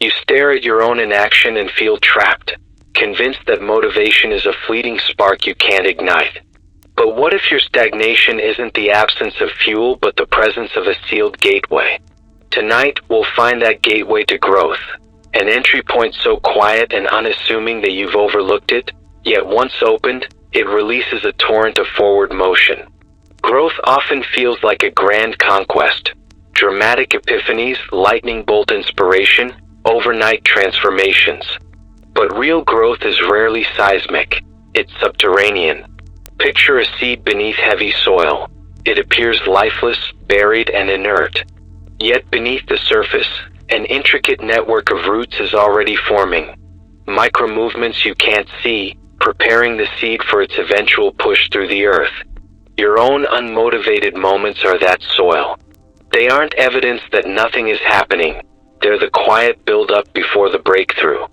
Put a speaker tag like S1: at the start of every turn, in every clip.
S1: You stare at your own inaction and feel trapped, convinced that motivation is a fleeting spark you can't ignite. But what if your stagnation isn't the absence of fuel but the presence of a sealed gateway? Tonight, we'll find that gateway to growth, an entry point so quiet and unassuming that you've overlooked it, yet once opened, it releases a torrent of forward motion. Growth often feels like a grand conquest, dramatic epiphanies, lightning bolt inspiration, overnight transformations. But real growth is rarely seismic, it's subterranean. Picture a seed beneath heavy soil. It appears lifeless, buried, and inert. Yet beneath the surface, an intricate network of roots is already forming. Micro-movements you can't see, preparing the seed for its eventual push through the earth. Your own unmotivated moments are that soil. They aren't evidence that nothing is happening. They're the quiet build-up before the breakthrough.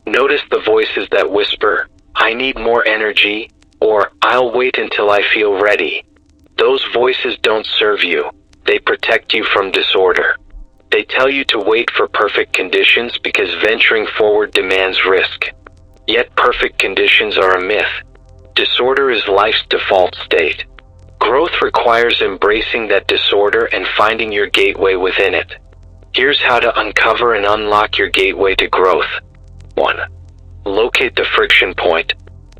S1: Notice the voices that whisper, "I need more energy," or "I'll wait until I feel ready." Those voices don't serve you. They protect you from disorder. They tell you to wait for perfect conditions because venturing forward demands risk. Yet perfect conditions are a myth. Disorder is life's default state. Growth requires embracing that disorder and finding your gateway within it. Here's how to uncover and unlock your gateway to growth. 1. Locate the friction point.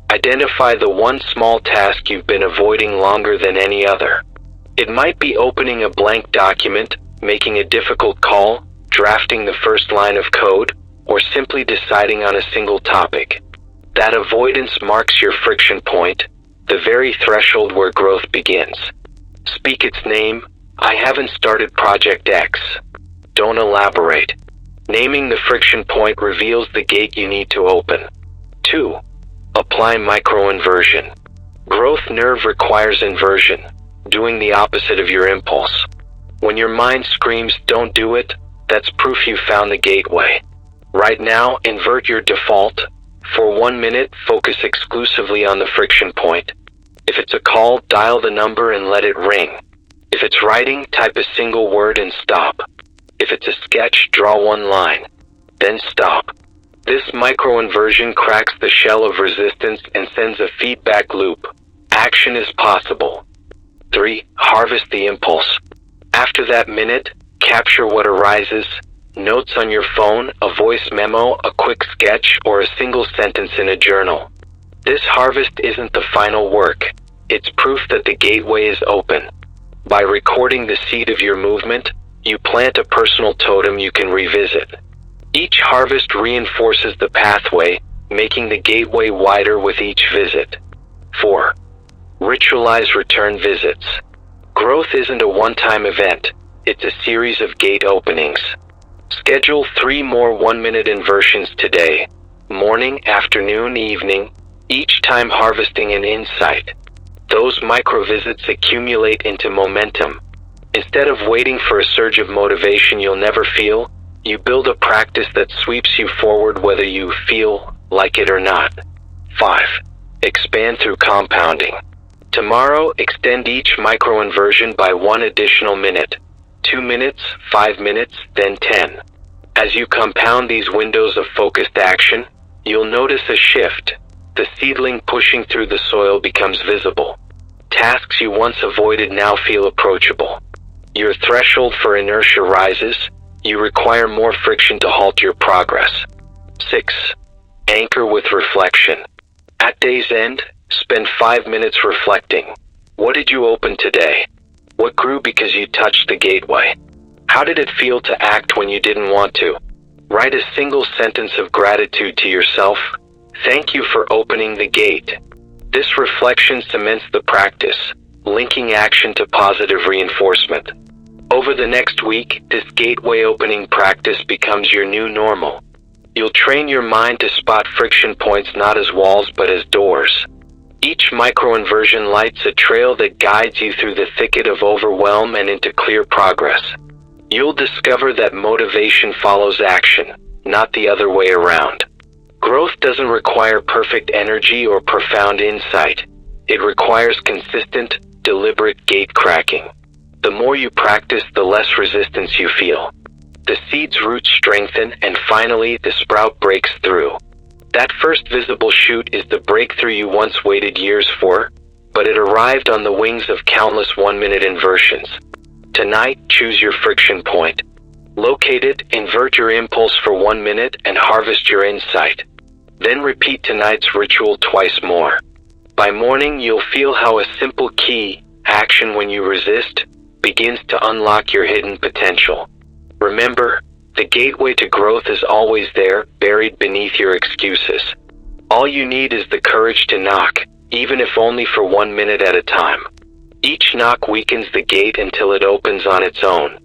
S1: Identify the one small task you've been avoiding longer than any other. It might be opening a blank document, making a difficult call, drafting the first line of code, or simply deciding on a single topic. That avoidance marks your friction point, the very threshold where growth begins. Speak its name. "I haven't started Project X." Don't elaborate. Naming the friction point reveals the gate you need to open. 2. Apply micro-inversion. Growth nerve requires inversion, doing the opposite of your impulse. When your mind screams, "Don't do it," that's proof you found the gateway. Right now, invert your default. For 1 minute, focus exclusively on the friction point. If it's a call, dial the number and let it ring. If it's writing, type a single word and stop. If it's a sketch, draw one line. Then stop. This micro-inversion cracks the shell of resistance and sends a feedback loop. Action is possible. 3. Harvest the impulse. After that minute, capture what arises. Notes on your phone, a voice memo, a quick sketch, or a single sentence in a journal. This harvest isn't the final work. It's proof that the gateway is open. By recording the seed of your movement, you plant a personal totem you can revisit. Each harvest reinforces the pathway, making the gateway wider with each visit. 4. Ritualize return visits. Growth isn't a one-time event. It's a series of gate openings. Schedule 3 more 1-minute inversions today. Morning, afternoon, evening, each time harvesting an insight. Those micro-visits accumulate into momentum. Instead of waiting for a surge of motivation you'll never feel, you build a practice that sweeps you forward whether you feel like it or not. 5. Expand through compounding. Tomorrow, extend each micro-inversion by 1 additional minute. 2 minutes, 5 minutes, then 10. As you compound these windows of focused action, you'll notice a shift. The seedling pushing through the soil becomes visible. Tasks you once avoided now feel approachable. Your threshold for inertia rises. You require more friction to halt your progress. 6. Anchor with reflection. At day's end, spend 5 minutes reflecting. What did you open today? What grew because you touched the gateway? How did it feel to act when you didn't want to? Write a single sentence of gratitude to yourself. Thank you for opening the gate. This reflection cements the practice, linking action to positive reinforcement. Over the next week, this gateway opening practice becomes your new normal. You'll train your mind to spot friction points not as walls but as doors. Each micro-inversion lights a trail that guides you through the thicket of overwhelm and into clear progress. You'll discover that motivation follows action, not the other way around. Growth doesn't require perfect energy or profound insight. It requires consistent, deliberate gate cracking. The more you practice, the less resistance you feel. The seed's roots strengthen, and finally, the sprout breaks through. That first visible shoot is the breakthrough you once waited years for, but it arrived on the wings of countless one-minute inversions. Tonight, choose your friction point. Locate it, invert your impulse for 1 minute, and harvest your insight. Then repeat tonight's ritual twice more. By morning, you'll feel how a simple key, action when you resist, begins to unlock your hidden potential. Remember, the gateway to growth is always there, buried beneath your excuses. All you need is the courage to knock, even if only for 1 minute at a time. Each knock weakens the gate until it opens on its own.